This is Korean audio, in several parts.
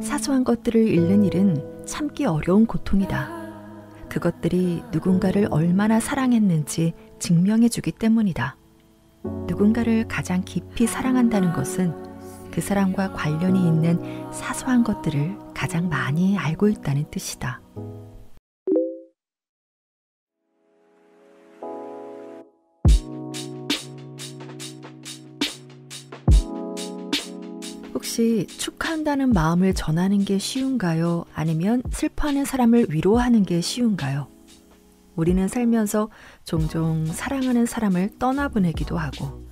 사소한 것들을 잃는 일은 참기 어려운 고통이다. 그것들이 누군가를 얼마나 사랑했는지 증명해주기 때문이다. 누군가를 가장 깊이 사랑한다는 것은 그 사람과 관련이 있는 사소한 것들을 가장 많이 알고 있다는 뜻이다. 혹시 축하한다는 마음을 전하는 게 쉬운가요? 아니면 슬퍼하는 사람을 위로하는 게 쉬운가요? 우리는 살면서 종종 사랑하는 사람을 떠나보내기도 하고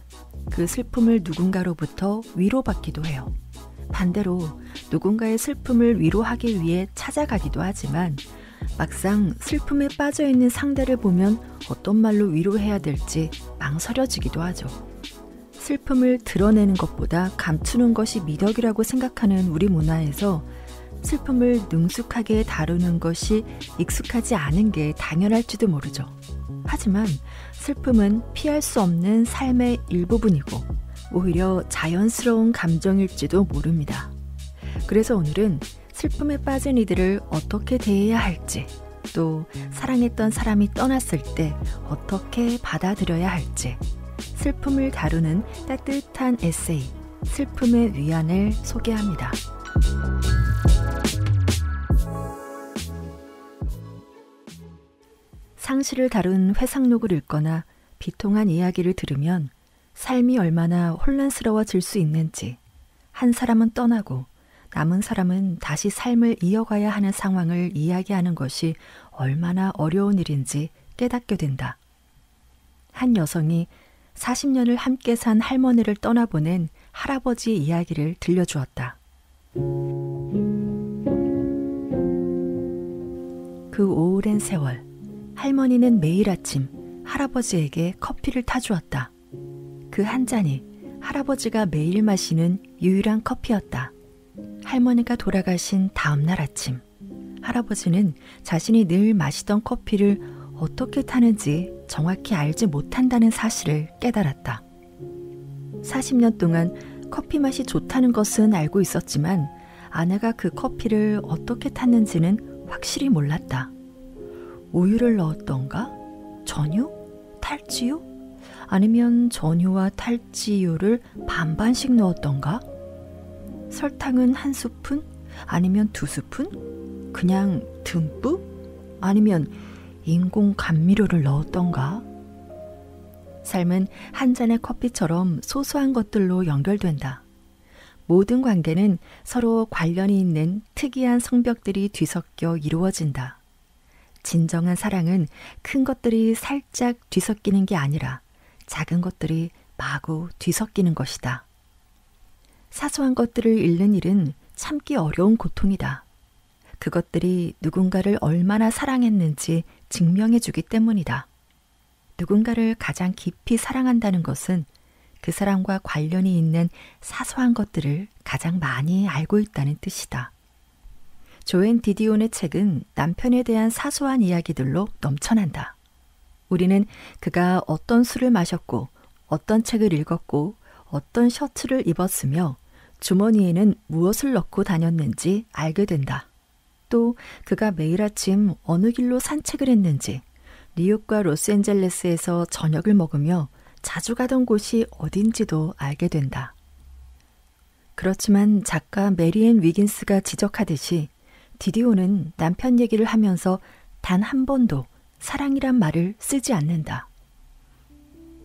그 슬픔을 누군가로부터 위로받기도 해요. 반대로 누군가의 슬픔을 위로하기 위해 찾아가기도 하지만 막상 슬픔에 빠져있는 상대를 보면 어떤 말로 위로해야 될지 망설여지기도 하죠. 슬픔을 드러내는 것보다 감추는 것이 미덕이라고 생각하는 우리 문화에서 슬픔을 능숙하게 다루는 것이 익숙하지 않은 게 당연할지도 모르죠. 하지만 슬픔은 피할 수 없는 삶의 일부분이고 오히려 자연스러운 감정일지도 모릅니다. 그래서 오늘은 슬픔에 빠진 이들을 어떻게 대해야 할지, 또 사랑했던 사람이 떠났을 때 어떻게 받아들여야 할지, 슬픔을 다루는 따뜻한 에세이, 슬픔의 위안을 소개합니다. 상실을 다룬 회상록을 읽거나 비통한 이야기를 들으면 삶이 얼마나 혼란스러워질 수 있는지, 한 사람은 떠나고 남은 사람은 다시 삶을 이어가야 하는 상황을 이야기하는 것이 얼마나 어려운 일인지 깨닫게 된다. 한 여성이 40년을 함께 산 할머니를 떠나보낸 할아버지의 이야기를 들려주었다. 그 오랜 세월, 할머니는 매일 아침 할아버지에게 커피를 타주었다. 그 한 잔이 할아버지가 매일 마시는 유일한 커피였다. 할머니가 돌아가신 다음 날 아침, 할아버지는 자신이 늘 마시던 커피를 어떻게 타는지 정확히 알지 못한다는 사실을 깨달았다. 40년 동안 커피 맛이 좋다는 것은 알고 있었지만 아내가 그 커피를 어떻게 탔는지는 확실히 몰랐다. 우유를 넣었던가? 전유? 탈지유? 아니면 전유와 탈지유를 반반씩 넣었던가? 설탕은 한 스푼? 아니면 두 스푼? 그냥 듬뿍? 아니면 인공 감미료를 넣었던가? 삶은 한 잔의 커피처럼 소소한 것들로 연결된다. 모든 관계는 서로 관련이 있는 특이한 성벽들이 뒤섞여 이루어진다. 진정한 사랑은 큰 것들이 살짝 뒤섞이는 게 아니라 작은 것들이 마구 뒤섞이는 것이다. 사소한 것들을 잃는 일은 참기 어려운 고통이다. 그것들이 누군가를 얼마나 사랑했는지 증명해주기 때문이다. 누군가를 가장 깊이 사랑한다는 것은 그 사람과 관련이 있는 사소한 것들을 가장 많이 알고 있다는 뜻이다. 조앤 디디온의 책은 남편에 대한 사소한 이야기들로 넘쳐난다. 우리는 그가 어떤 술을 마셨고, 어떤 책을 읽었고, 어떤 셔츠를 입었으며 주머니에는 무엇을 넣고 다녔는지 알게 된다. 또 그가 매일 아침 어느 길로 산책을 했는지, 뉴욕과 로스앤젤레스에서 저녁을 먹으며 자주 가던 곳이 어딘지도 알게 된다. 그렇지만 작가 메리앤 위긴스가 지적하듯이 디디오는 남편 얘기를 하면서 단 한 번도 사랑이란 말을 쓰지 않는다.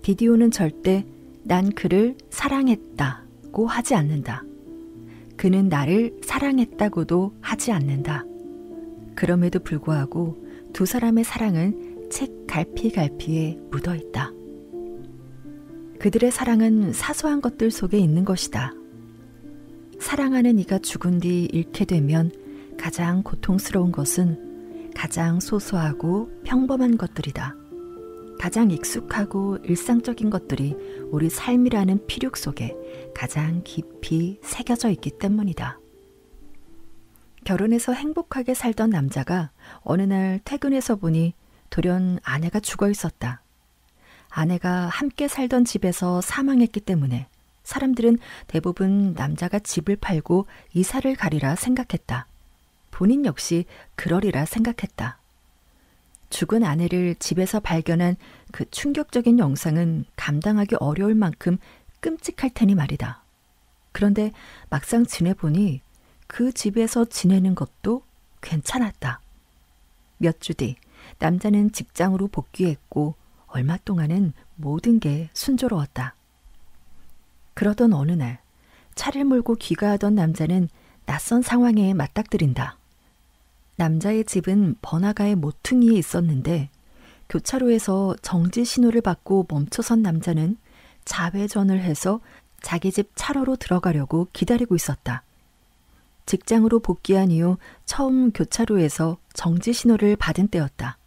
디디오는 절대 난 그를 사랑했다고 하지 않는다. 그는 나를 사랑했다고도 하지 않는다. 그럼에도 불구하고 두 사람의 사랑은 책 갈피갈피에 묻어있다. 그들의 사랑은 사소한 것들 속에 있는 것이다. 사랑하는 이가 죽은 뒤 잃게 되면 가장 고통스러운 것은 가장 소소하고 평범한 것들이다. 가장 익숙하고 일상적인 것들이 우리 삶이라는 피륙 속에 가장 깊이 새겨져 있기 때문이다. 결혼해서 행복하게 살던 남자가 어느 날 퇴근해서 보니 돌연 아내가 죽어 있었다. 아내가 함께 살던 집에서 사망했기 때문에 사람들은 대부분 남자가 집을 팔고 이사를 가리라 생각했다. 본인 역시 그러리라 생각했다. 죽은 아내를 집에서 발견한 그 충격적인 영상은 감당하기 어려울 만큼 끔찍할 테니 말이다. 그런데 막상 지내보니 그 집에서 지내는 것도 괜찮았다. 몇 주 뒤 남자는 직장으로 복귀했고 얼마 동안은 모든 게 순조로웠다. 그러던 어느 날 차를 몰고 귀가하던 남자는 낯선 상황에 맞닥뜨린다. 남자의 집은 번화가의 모퉁이에 있었는데 교차로에서 정지 신호를 받고 멈춰선 남자는 좌회전을 해서 자기 집 차로로 들어가려고 기다리고 있었다. 직장으로 복귀한 이후 처음 교차로에서 정지 신호를 받은 때였다.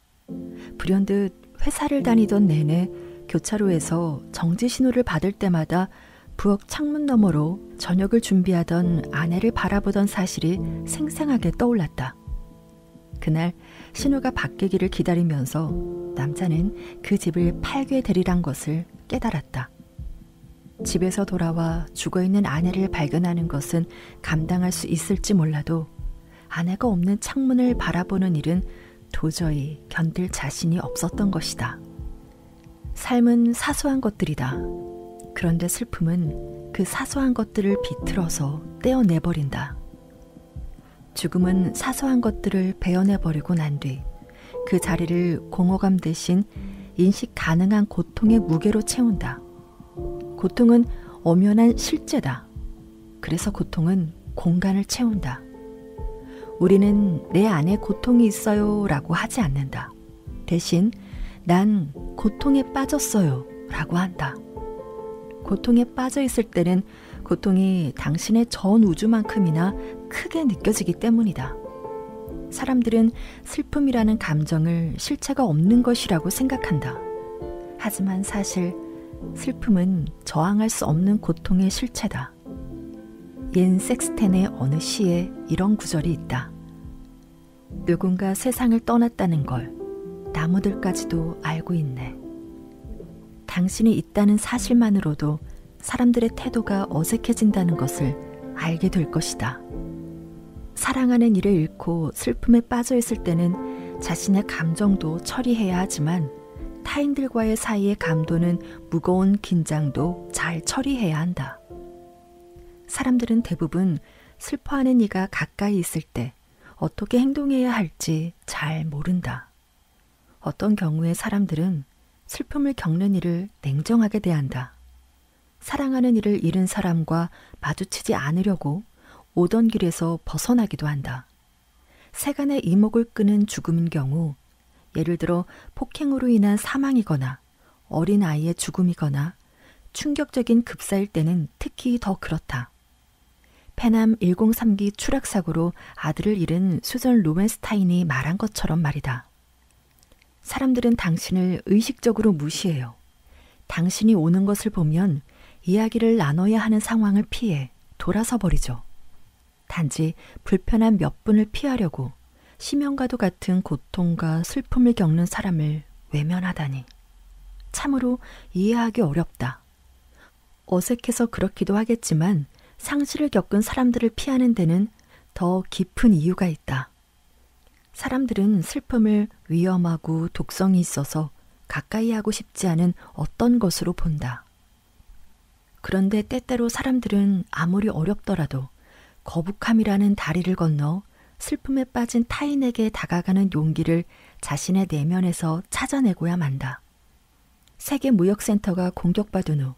불현듯 회사를 다니던 내내 교차로에서 정지 신호를 받을 때마다 부엌 창문 너머로 저녁을 준비하던 아내를 바라보던 사실이 생생하게 떠올랐다. 그날 신호가 바뀌기를 기다리면서 남자는 그 집을 팔게 되리란 것을 깨달았다. 집에서 돌아와 죽어있는 아내를 발견하는 것은 감당할 수 있을지 몰라도 아내가 없는 창문을 바라보는 일은 도저히 견딜 자신이 없었던 것이다. 삶은 사소한 것들이다. 그런데 슬픔은 그 사소한 것들을 비틀어서 떼어내버린다. 죽음은 사소한 것들을 베어내버리고 난 뒤 그 자리를 공허감 대신 인식 가능한 고통의 무게로 채운다. 고통은 엄연한 실제다. 그래서 고통은 공간을 채운다. 우리는 내 안에 고통이 있어요 라고 하지 않는다. 대신 난 고통에 빠졌어요 라고 한다. 고통에 빠져 있을 때는 고통이 당신의 전 우주만큼이나 크게 느껴지기 때문이다. 사람들은 슬픔이라는 감정을 실체가 없는 것이라고 생각한다. 하지만 사실 슬픔은 저항할 수 없는 고통의 실체다. 옌 섹스텐의 어느 시에 이런 구절이 있다. 누군가 세상을 떠났다는 걸 나무들까지도 알고 있네. 당신이 있다는 사실만으로도 사람들의 태도가 어색해진다는 것을 알게 될 것이다. 사랑하는 이를 잃고 슬픔에 빠져 있을 때는 자신의 감정도 처리해야 하지만 타인들과의 사이의 감도는 무거운 긴장도 잘 처리해야 한다. 사람들은 대부분 슬퍼하는 이가 가까이 있을 때 어떻게 행동해야 할지 잘 모른다. 어떤 경우에 사람들은 슬픔을 겪는 이를 냉정하게 대한다. 사랑하는 이를 잃은 사람과 마주치지 않으려고 오던 길에서 벗어나기도 한다. 세간의 이목을 끄는 죽음인 경우, 예를 들어 폭행으로 인한 사망이거나 어린 아이의 죽음이거나 충격적인 급사일 때는 특히 더 그렇다. 페남 103기 추락사고로 아들을 잃은 수전 로벤스타인이 말한 것처럼 말이다. 사람들은 당신을 의식적으로 무시해요. 당신이 오는 것을 보면 이야기를 나눠야 하는 상황을 피해 돌아서 버리죠. 단지 불편한 몇 분을 피하려고 심연과도 같은 고통과 슬픔을 겪는 사람을 외면하다니. 참으로 이해하기 어렵다. 어색해서 그렇기도 하겠지만 상실을 겪은 사람들을 피하는 데는 더 깊은 이유가 있다. 사람들은 슬픔을 위험하고 독성이 있어서 가까이 하고 싶지 않은 어떤 것으로 본다. 그런데 때때로 사람들은 아무리 어렵더라도 거북함이라는 다리를 건너 슬픔에 빠진 타인에게 다가가는 용기를 자신의 내면에서 찾아내고야 만다. 세계무역센터가 공격받은 후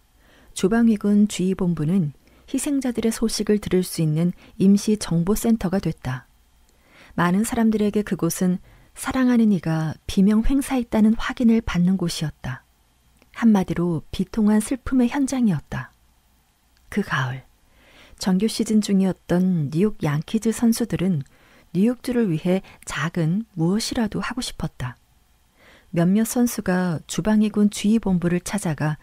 주방위군 주의본부는 희생자들의 소식을 들을 수 있는 임시 정보센터가 됐다. 많은 사람들에게 그곳은 사랑하는 이가 비명 횡사했다는 확인을 받는 곳이었다. 한마디로 비통한 슬픔의 현장이었다. 그 가을, 정규 시즌 중이었던 뉴욕 양키즈 선수들은 뉴욕주를 위해 작은 무엇이라도 하고 싶었다. 몇몇 선수가 주방위군 주의본부를 찾아가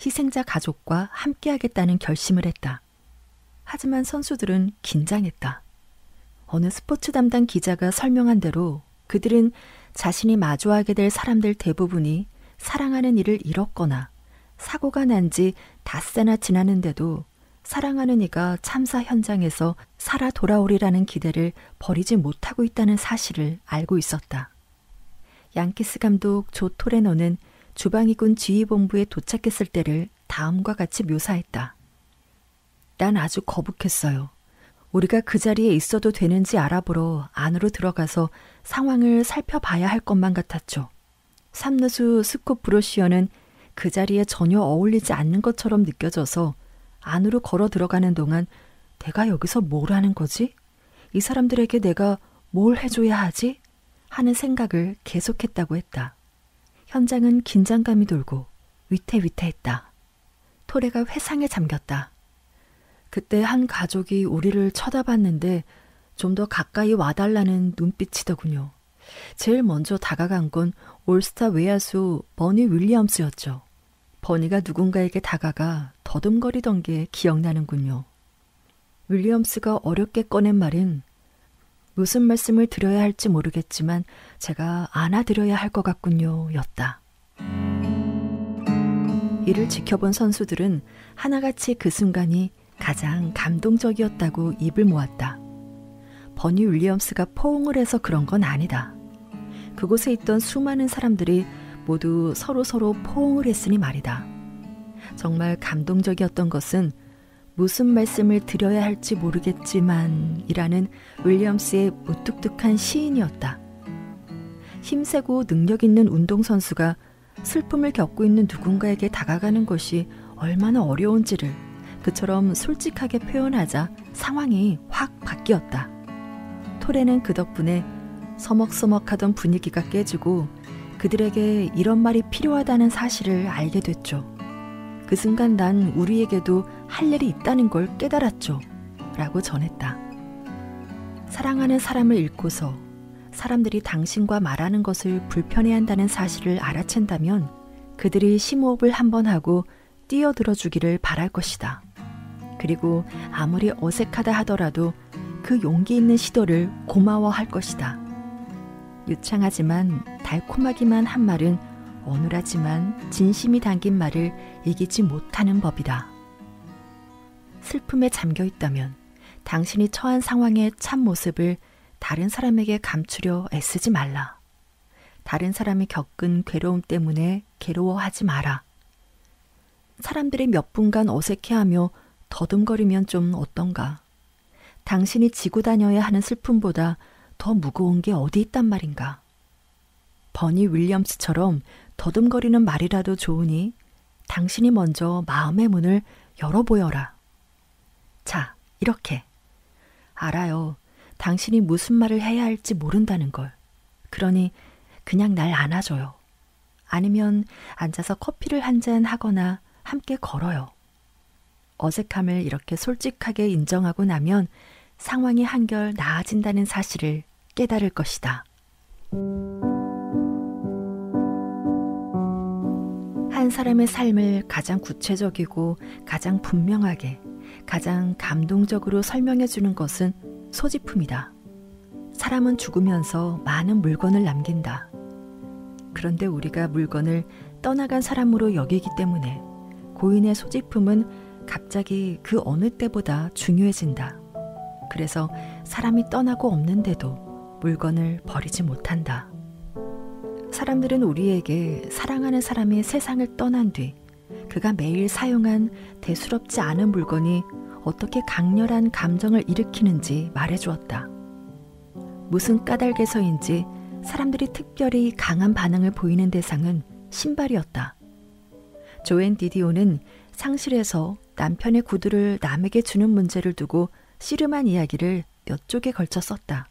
희생자 가족과 함께하겠다는 결심을 했다. 하지만 선수들은 긴장했다. 어느 스포츠 담당 기자가 설명한 대로 그들은 자신이 마주하게 될 사람들 대부분이 사랑하는 이를 잃었거나 사고가 난 지 닷새나 지났는데도 사랑하는 이가 참사 현장에서 살아 돌아오리라는 기대를 버리지 못하고 있다는 사실을 알고 있었다. 양키스 감독 조 토레노는 주방위군 지휘본부에 도착했을 때를 다음과 같이 묘사했다. 난 아주 거북했어요. 우리가 그 자리에 있어도 되는지 알아보러 안으로 들어가서 상황을 살펴봐야 할 것만 같았죠. 삼누수 스콧 브로시어는 그 자리에 전혀 어울리지 않는 것처럼 느껴져서 안으로 걸어 들어가는 동안 내가 여기서 뭘 하는 거지? 이 사람들에게 내가 뭘 해줘야 하지? 하는 생각을 계속했다고 했다. 현장은 긴장감이 돌고 위태위태했다. 토레가 회상에 잠겼다. 그때 한 가족이 우리를 쳐다봤는데 좀 더 가까이 와달라는 눈빛이더군요. 제일 먼저 다가간 건 올스타 외야수 버니 윌리엄스였죠. 버니가 누군가에게 다가가 더듬거리던 게 기억나는군요. 윌리엄스가 어렵게 꺼낸 말은 무슨 말씀을 드려야 할지 모르겠지만 제가 안아드려야 할 것 같군요 였다. 이를 지켜본 선수들은 하나같이 그 순간이 가장 감동적이었다고 입을 모았다. 버니 윌리엄스가 포옹을 해서 그런 건 아니다. 그곳에 있던 수많은 사람들이 모두 서로 포옹을 했으니 말이다. 정말 감동적이었던 것은 무슨 말씀을 드려야 할지 모르겠지만 이라는 윌리엄스의 무뚝뚝한 시인이었다. 힘세고 능력 있는 운동선수가 슬픔을 겪고 있는 누군가에게 다가가는 것이 얼마나 어려운지를 그처럼 솔직하게 표현하자 상황이 확 바뀌었다. 토레는 그 덕분에 서먹서먹하던 분위기가 깨지고 그들에게 이런 말이 필요하다는 사실을 알게 됐죠. 그 순간 난 우리에게도 할 일이 있다는 걸 깨달았죠. 라고 전했다. 사랑하는 사람을 잃고서 사람들이 당신과 말하는 것을 불편해한다는 사실을 알아챈다면 그들이 심호흡을 한번 하고 뛰어들어 주기를 바랄 것이다. 그리고 아무리 어색하다 하더라도 그 용기 있는 시도를 고마워할 것이다. 유창하지만 달콤하기만 한 말은 어눌하지만 진심이 담긴 말을 이기지 못하는 법이다. 슬픔에 잠겨 있다면 당신이 처한 상황의 참 모습을 다른 사람에게 감추려 애쓰지 말라. 다른 사람이 겪은 괴로움 때문에 괴로워하지 마라. 사람들이 몇 분간 어색해하며 더듬거리면 좀 어떤가. 당신이 지고 다녀야 하는 슬픔보다 더 무거운 게 어디 있단 말인가. 버니 윌리엄스처럼 더듬거리는 말이라도 좋으니 당신이 먼저 마음의 문을 열어보여라. 자, 이렇게. 알아요. 당신이 무슨 말을 해야 할지 모른다는 걸. 그러니 그냥 날 안아줘요. 아니면 앉아서 커피를 한 잔 하거나 함께 걸어요. 어색함을 이렇게 솔직하게 인정하고 나면 상황이 한결 나아진다는 사실을 깨달을 것이다. 한 사람의 삶을 가장 구체적이고 가장 분명하게, 가장 감동적으로 설명해 주는 것은 소지품이다. 사람은 죽으면서 많은 물건을 남긴다. 그런데 우리가 물건을 떠나간 사람으로 여기기 때문에 고인의 소지품은 갑자기 그 어느 때보다 중요해진다. 그래서 사람이 떠나고 없는데도 물건을 버리지 못한다. 사람들은 우리에게 사랑하는 사람이 세상을 떠난 뒤 그가 매일 사용한 대수롭지 않은 물건이 어떻게 강렬한 감정을 일으키는지 말해주었다. 무슨 까닭에서인지 사람들이 특별히 강한 반응을 보이는 대상은 신발이었다. 조앤 디디오는 상실에서 남편의 구두를 남에게 주는 문제를 두고 씨름한 이야기를 몇 쪽에 걸쳐 썼다.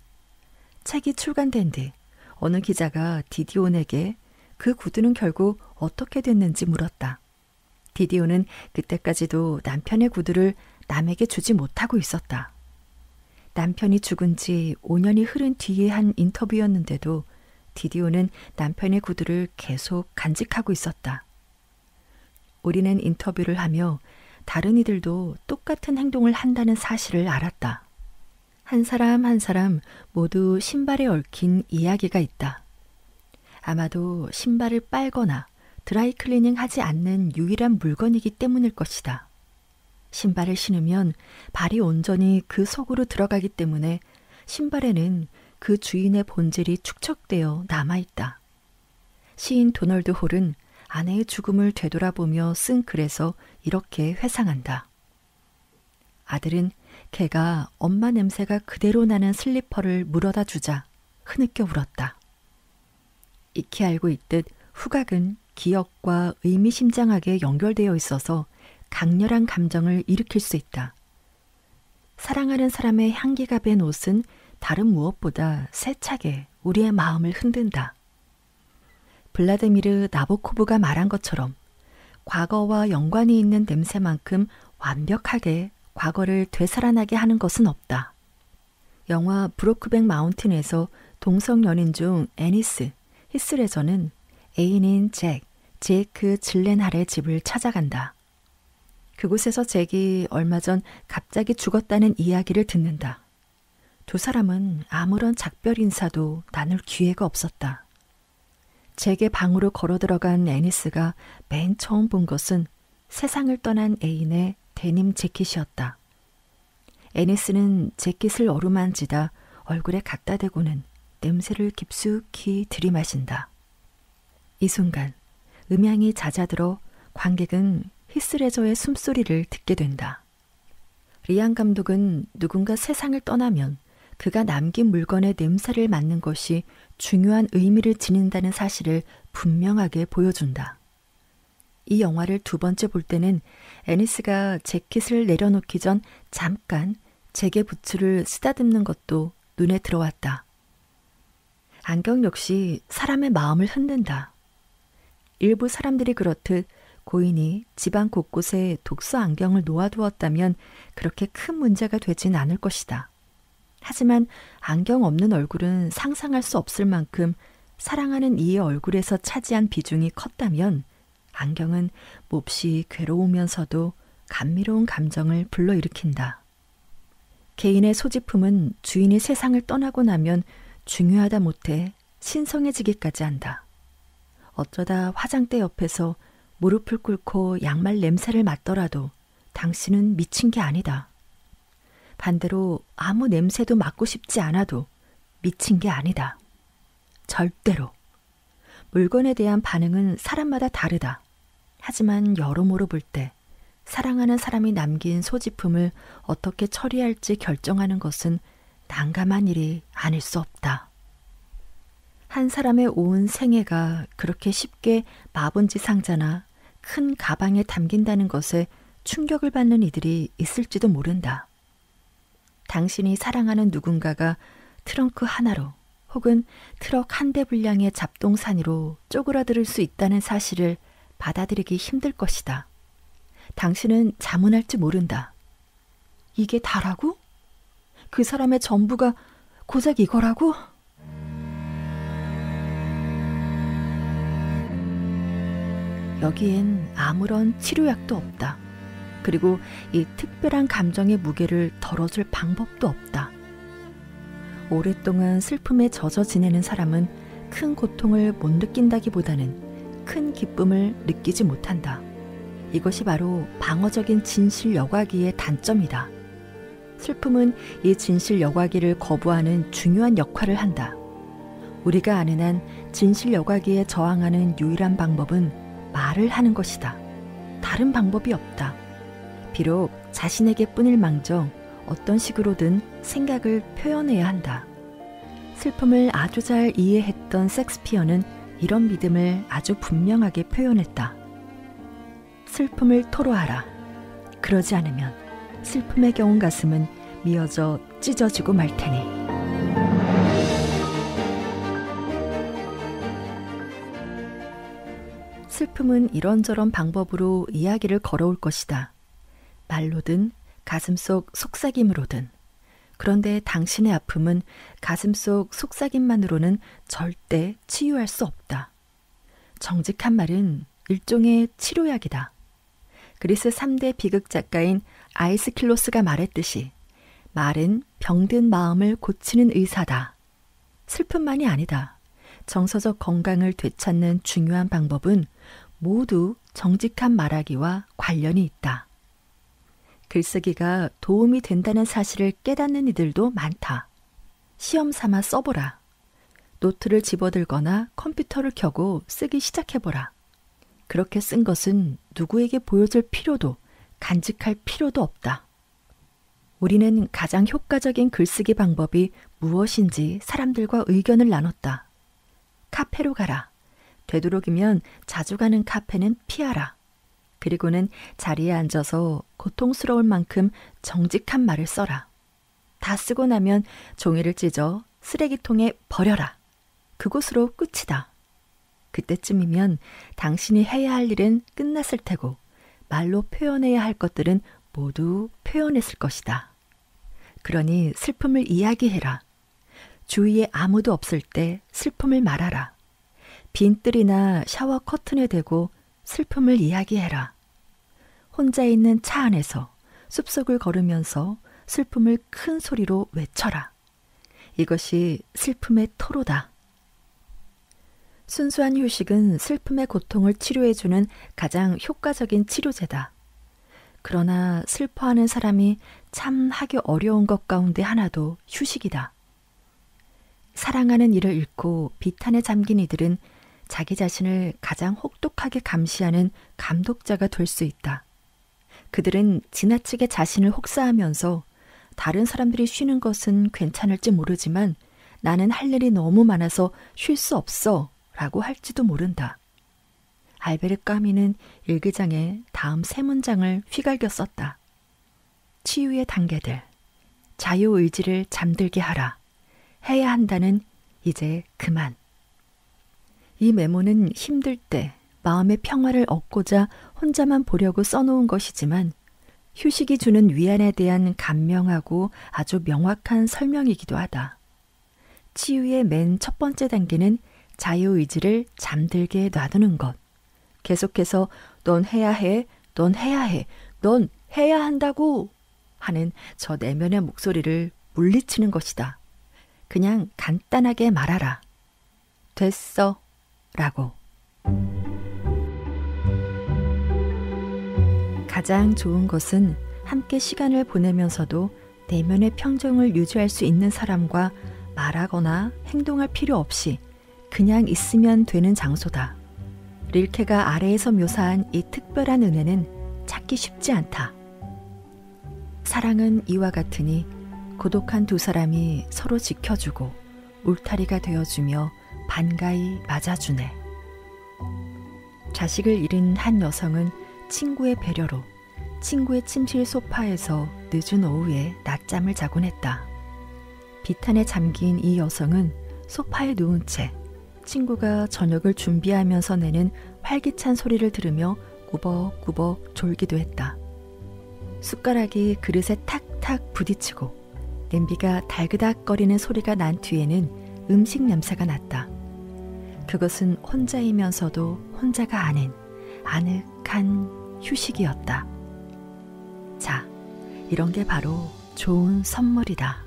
책이 출간된 뒤 어느 기자가 디디온에게 그 구두는 결국 어떻게 됐는지 물었다. 디디온은 그때까지도 남편의 구두를 남에게 주지 못하고 있었다. 남편이 죽은 지 5년이 흐른 뒤에 한 인터뷰였는데도 디디온은 남편의 구두를 계속 간직하고 있었다. 우리는 인터뷰를 하며 다른 이들도 똑같은 행동을 한다는 사실을 알았다. 한 사람 한 사람 모두 신발에 얽힌 이야기가 있다. 아마도 신발을 빨거나 드라이클리닝 하지 않는 유일한 물건이기 때문일 것이다. 신발을 신으면 발이 온전히 그 속으로 들어가기 때문에 신발에는 그 주인의 본질이 축적되어 남아있다. 시인 도널드 홀은 아내의 죽음을 되돌아보며 쓴 글에서 이렇게 회상한다. 아들은 개가 엄마 냄새가 그대로 나는 슬리퍼를 물어다 주자 흐느껴 울었다. 익히 알고 있듯 후각은 기억과 의미심장하게 연결되어 있어서 강렬한 감정을 일으킬 수 있다. 사랑하는 사람의 향기가 밴 옷은 다른 무엇보다 세차게 우리의 마음을 흔든다. 블라디미르 나보코브가 말한 것처럼 과거와 연관이 있는 냄새만큼 완벽하게 과거를 되살아나게 하는 것은 없다. 영화 브로크백 마운틴에서 동성 연인 중 애니스, 히스레저는 애인인 제이크 질렌할의 집을 찾아간다. 그곳에서 잭이 얼마 전 갑자기 죽었다는 이야기를 듣는다. 두 사람은 아무런 작별 인사도 나눌 기회가 없었다. 잭의 방으로 걸어 들어간 애니스가 맨 처음 본 것은 세상을 떠난 애인의 데님 재킷이었다. 애니스는 재킷을 어루만지다 얼굴에 갖다 대고는 냄새를 깊숙이 들이마신다. 이 순간 음향이 잦아들어 관객은 히스레저의 숨소리를 듣게 된다. 리안 감독은 누군가 세상을 떠나면 그가 남긴 물건의 냄새를 맡는 것이 중요한 의미를 지닌다는 사실을 분명하게 보여준다. 이 영화를 두 번째 볼 때는 애니스가 재킷을 내려놓기 전 잠깐 잭의 부츠를 쓰다듬는 것도 눈에 들어왔다. 안경 역시 사람의 마음을 흔든다. 일부 사람들이 그렇듯 고인이 집안 곳곳에 독서 안경을 놓아두었다면 그렇게 큰 문제가 되진 않을 것이다. 하지만 안경 없는 얼굴은 상상할 수 없을 만큼 사랑하는 이의 얼굴에서 차지한 비중이 컸다면 안경은 몹시 괴로우면서도 감미로운 감정을 불러일으킨다. 개인의 소지품은 주인이 세상을 떠나고 나면 중요하다 못해 신성해지기까지 한다. 어쩌다 화장대 옆에서 무릎을 꿇고 양말 냄새를 맡더라도 당신은 미친 게 아니다. 반대로 아무 냄새도 맡고 싶지 않아도 미친 게 아니다. 절대로. 물건에 대한 반응은 사람마다 다르다. 하지만 여러모로 볼 때 사랑하는 사람이 남긴 소지품을 어떻게 처리할지 결정하는 것은 난감한 일이 아닐 수 없다. 한 사람의 온 생애가 그렇게 쉽게 마본지 상자나 큰 가방에 담긴다는 것에 충격을 받는 이들이 있을지도 모른다. 당신이 사랑하는 누군가가 트렁크 하나로 혹은 트럭 한 대 분량의 잡동사니로 쪼그라들 수 있다는 사실을 받아들이기 힘들 것이다. 당신은 자문할지 모른다. 이게 다라고? 그 사람의 전부가 고작 이거라고? 여기엔 아무런 치료약도 없다. 그리고 이 특별한 감정의 무게를 덜어줄 방법도 없다. 오랫동안 슬픔에 젖어 지내는 사람은 큰 고통을 못 느낀다기보다는 큰 기쁨을 느끼지 못한다. 이것이 바로 방어적인 진실 여과기의 단점이다. 슬픔은 이 진실 여과기를 거부하는 중요한 역할을 한다. 우리가 아는 한 진실 여과기에 저항하는 유일한 방법은 말을 하는 것이다. 다른 방법이 없다. 비록 자신에게 뿐일 망정 어떤 식으로든 생각을 표현해야 한다. 슬픔을 아주 잘 이해했던 섹스피어는 이런 믿음을 아주 분명하게 표현했다. 슬픔을 토로하라. 그러지 않으면 슬픔에 겨운 가슴은 미어져 찢어지고 말 테니. 슬픔은 이런저런 방법으로 이야기를 걸어올 것이다. 말로든 가슴속 속삭임으로든. 그런데 당신의 아픔은 가슴속 속삭임만으로는 절대 치유할 수 없다. 정직한 말은 일종의 치료약이다. 그리스 3대 비극 작가인 아이스킬로스가 말했듯이 말은 병든 마음을 고치는 의사다. 슬픔만이 아니다. 정서적 건강을 되찾는 중요한 방법은 모두 정직한 말하기와 관련이 있다. 글쓰기가 도움이 된다는 사실을 깨닫는 이들도 많다. 시험 삼아 써보라. 노트를 집어들거나 컴퓨터를 켜고 쓰기 시작해보라. 그렇게 쓴 것은 누구에게 보여줄 필요도 간직할 필요도 없다. 우리는 가장 효과적인 글쓰기 방법이 무엇인지 사람들과 의견을 나눴다. 카페로 가라. 되도록이면 자주 가는 카페는 피하라. 그리고는 자리에 앉아서 고통스러울 만큼 정직한 말을 써라. 다 쓰고 나면 종이를 찢어 쓰레기통에 버려라. 그곳으로 끝이다. 그때쯤이면 당신이 해야 할 일은 끝났을 테고 말로 표현해야 할 것들은 모두 표현했을 것이다. 그러니 슬픔을 이야기해라. 주위에 아무도 없을 때 슬픔을 말하라. 빈뜰이나 샤워 커튼에 대고 슬픔을 이야기해라. 혼자 있는 차 안에서 숲속을 걸으면서 슬픔을 큰 소리로 외쳐라. 이것이 슬픔의 토로다. 순수한 휴식은 슬픔의 고통을 치료해주는 가장 효과적인 치료제다. 그러나 슬퍼하는 사람이 참 하기 어려운 것 가운데 하나도 휴식이다. 사랑하는 이를 잃고 비탄에 잠긴 이들은 자기 자신을 가장 혹독하게 감시하는 감독자가 될 수 있다. 그들은 지나치게 자신을 혹사하면서 다른 사람들이 쉬는 것은 괜찮을지 모르지만 나는 할 일이 너무 많아서 쉴 수 없어 라고 할지도 모른다. 알베르 까미는 일기장에 다음 세 문장을 휘갈겨 썼다. 치유의 단계들, 자유의지를 잠들게 하라. 해야 한다는 이제 그만. 이 메모는 힘들 때 마음의 평화를 얻고자 혼자만 보려고 써놓은 것이지만 휴식이 주는 위안에 대한 간명하고 아주 명확한 설명이기도 하다. 치유의 맨 첫 번째 단계는 자유의지를 잠들게 놔두는 것. 계속해서 넌 해야 해, 넌 해야 해, 넌 해야 한다고 하는 저 내면의 목소리를 물리치는 것이다. 그냥 간단하게 말하라. 됐어 라고. 가장 좋은 것은 함께 시간을 보내면서도 내면의 평정을 유지할 수 있는 사람과 말하거나 행동할 필요 없이 그냥 있으면 되는 장소다. 릴케가 아래에서 묘사한 이 특별한 은혜는 찾기 쉽지 않다. 사랑은 이와 같으니 고독한 두 사람이 서로 지켜주고 울타리가 되어주며 반가이 맞아주네. 자식을 잃은 한 여성은 친구의 배려로 친구의 침실 소파에서 늦은 오후에 낮잠을 자곤 했다. 비탄에 잠긴 이 여성은 소파에 누운 채 친구가 저녁을 준비하면서 내는 활기찬 소리를 들으며 꾸벅꾸벅 졸기도 했다. 숟가락이 그릇에 탁탁 부딪히고 냄비가 달그닥거리는 소리가 난 뒤에는 음식 냄새가 났다. 그것은 혼자이면서도 혼자가 아닌 아늑한 휴식이었다. 자, 이런 게 바로 좋은 선물이다.